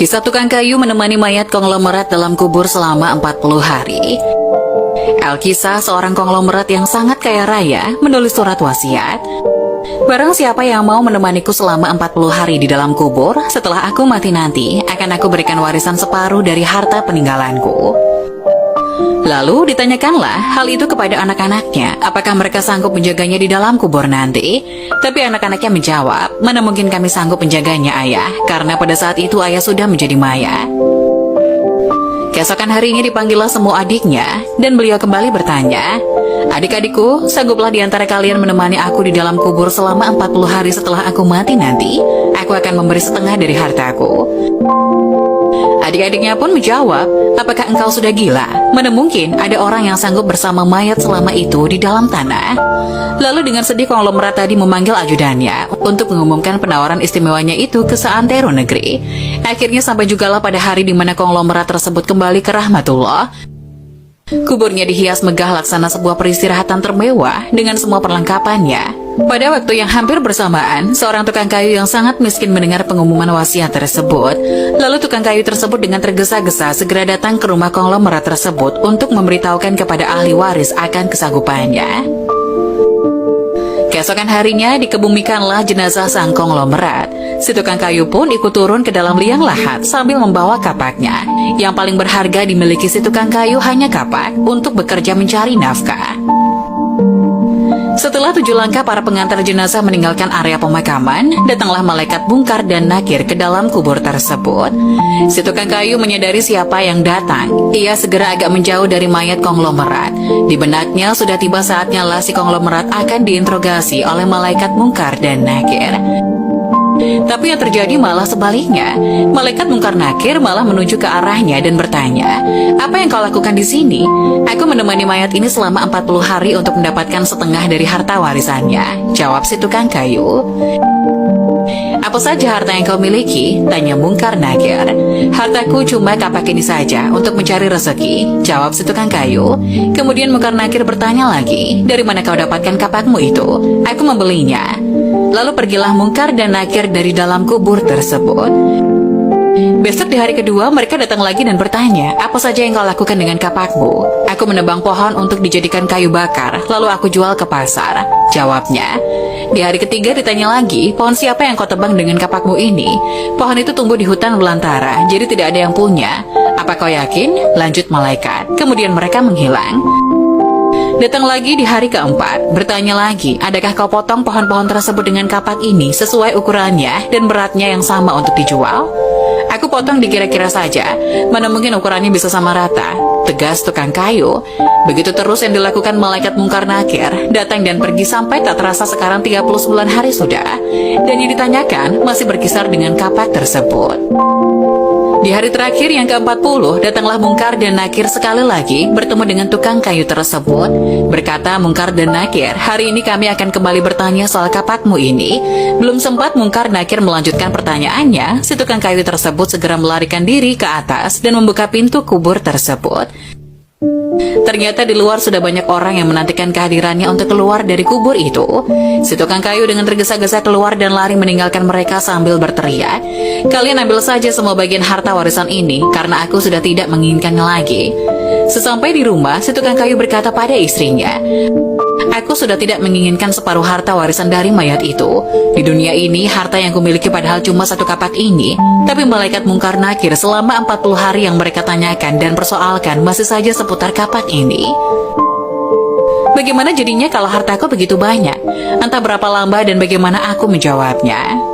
Kisah tukang kayu menemani mayat konglomerat dalam kubur selama 40 hari. Alkisah, seorang konglomerat yang sangat kaya raya, menulis surat wasiat. Barang siapa yang mau menemaniku selama 40 hari di dalam kubur, setelah aku mati nanti, akan aku berikan warisan separuh dari harta peninggalanku. Lalu ditanyakanlah hal itu kepada anak-anaknya, apakah mereka sanggup menjaganya di dalam kubur nanti. Tapi anak-anaknya menjawab, mana mungkin kami sanggup menjaganya, ayah, karena pada saat itu ayah sudah menjadi mayat. Keesokan harinya dipanggillah semua adiknya, dan beliau kembali bertanya, adik-adikku, sangguplah di antara kalian menemani aku di dalam kubur selama 40 hari setelah aku mati nanti. Aku akan memberi setengah dari hartaku. Adik-adiknya pun menjawab, apakah engkau sudah gila? Mana mungkin ada orang yang sanggup bersama mayat selama itu di dalam tanah? Lalu dengan sedih konglomerat tadi memanggil ajudannya untuk mengumumkan penawaran istimewanya itu ke seantero negeri. Akhirnya sampai jugalah pada hari di mana konglomerat tersebut kembali ke rahmatullah. Kuburnya dihias megah laksana sebuah peristirahatan termewah dengan semua perlengkapannya. Pada waktu yang hampir bersamaan, seorang tukang kayu yang sangat miskin mendengar pengumuman wasiat tersebut. Lalu tukang kayu tersebut dengan tergesa-gesa segera datang ke rumah konglomerat tersebut untuk memberitahukan kepada ahli waris akan kesanggupannya. Keesokan harinya dikebumikanlah jenazah sang konglomerat. Si tukang kayu pun ikut turun ke dalam liang lahat sambil membawa kapaknya. Yang paling berharga dimiliki si tukang kayu hanya kapak untuk bekerja mencari nafkah. Setelah 7 langkah para pengantar jenazah meninggalkan area pemakaman, datanglah malaikat Mungkar dan Nakir ke dalam kubur tersebut. Si tukang kayu menyadari siapa yang datang. Ia segera agak menjauh dari mayat konglomerat. Di benaknya sudah tiba saatnya lah si konglomerat akan diinterogasi oleh malaikat Mungkar dan Nakir. Tapi yang terjadi malah sebaliknya. Malaikat Mungkar Nakir malah menuju ke arahnya dan bertanya, apa yang kau lakukan di sini? Aku menemani mayat ini selama 40 hari untuk mendapatkan setengah dari harta warisannya, jawab si tukang kayu. Apa saja harta yang kau miliki? Tanya Mungkar Nakir. Hartaku cuma kapak ini saja untuk mencari rezeki, jawab si tukang kayu. Kemudian Mungkar Nakir bertanya lagi, dari mana kau dapatkan kapakmu itu? Aku membelinya. Lalu pergilah Mungkar dan Nakir dari dalam kubur tersebut. Besok di hari kedua mereka datang lagi dan bertanya, apa saja yang kau lakukan dengan kapakmu? Aku menebang pohon untuk dijadikan kayu bakar, lalu aku jual ke pasar, jawabnya. Di hari ketiga ditanya lagi, pohon siapa yang kau tebang dengan kapakmu ini? Pohon itu tumbuh di hutan belantara, jadi tidak ada yang punya. Apa kau yakin? Lanjut malaikat. Kemudian mereka menghilang. Datang lagi di hari keempat, bertanya lagi, adakah kau potong pohon-pohon tersebut dengan kapak ini sesuai ukurannya dan beratnya yang sama untuk dijual? Aku potong dikira-kira saja, mana mungkin ukurannya bisa sama rata, tegas tukang kayu. Begitu terus yang dilakukan malaikat Mungkar Nakir, datang dan pergi sampai tak terasa sekarang 39 hari sudah. Dan yang ditanyakan masih berkisar dengan kapak tersebut. Di hari terakhir yang ke-40, datanglah Mungkar dan Nakir sekali lagi bertemu dengan tukang kayu tersebut. Berkata Mungkar dan Nakir, hari ini kami akan kembali bertanya soal kapakmu ini. Belum sempat Mungkar Nakir melanjutkan pertanyaannya, si tukang kayu tersebut segera melarikan diri ke atas dan membuka pintu kubur tersebut. Ternyata di luar sudah banyak orang yang menantikan kehadirannya untuk keluar dari kubur itu. Si tukang kayu dengan tergesa-gesa keluar dan lari meninggalkan mereka sambil berteriak, kalian ambil saja semua bagian harta warisan ini, karena aku sudah tidak menginginkannya lagi. Sesampai di rumah, si tukang kayu berkata pada istrinya, aku sudah tidak menginginkan separuh harta warisan dari mayat itu. Di dunia ini, harta yang kumiliki padahal cuma 1 kapak ini. Tapi malaikat Mungkar Nakir selama 40 hari yang mereka tanyakan dan persoalkan masih saja seputar kapak ini. Bagaimana jadinya kalau hartaku begitu banyak? Entah berapa lama dan bagaimana aku menjawabnya.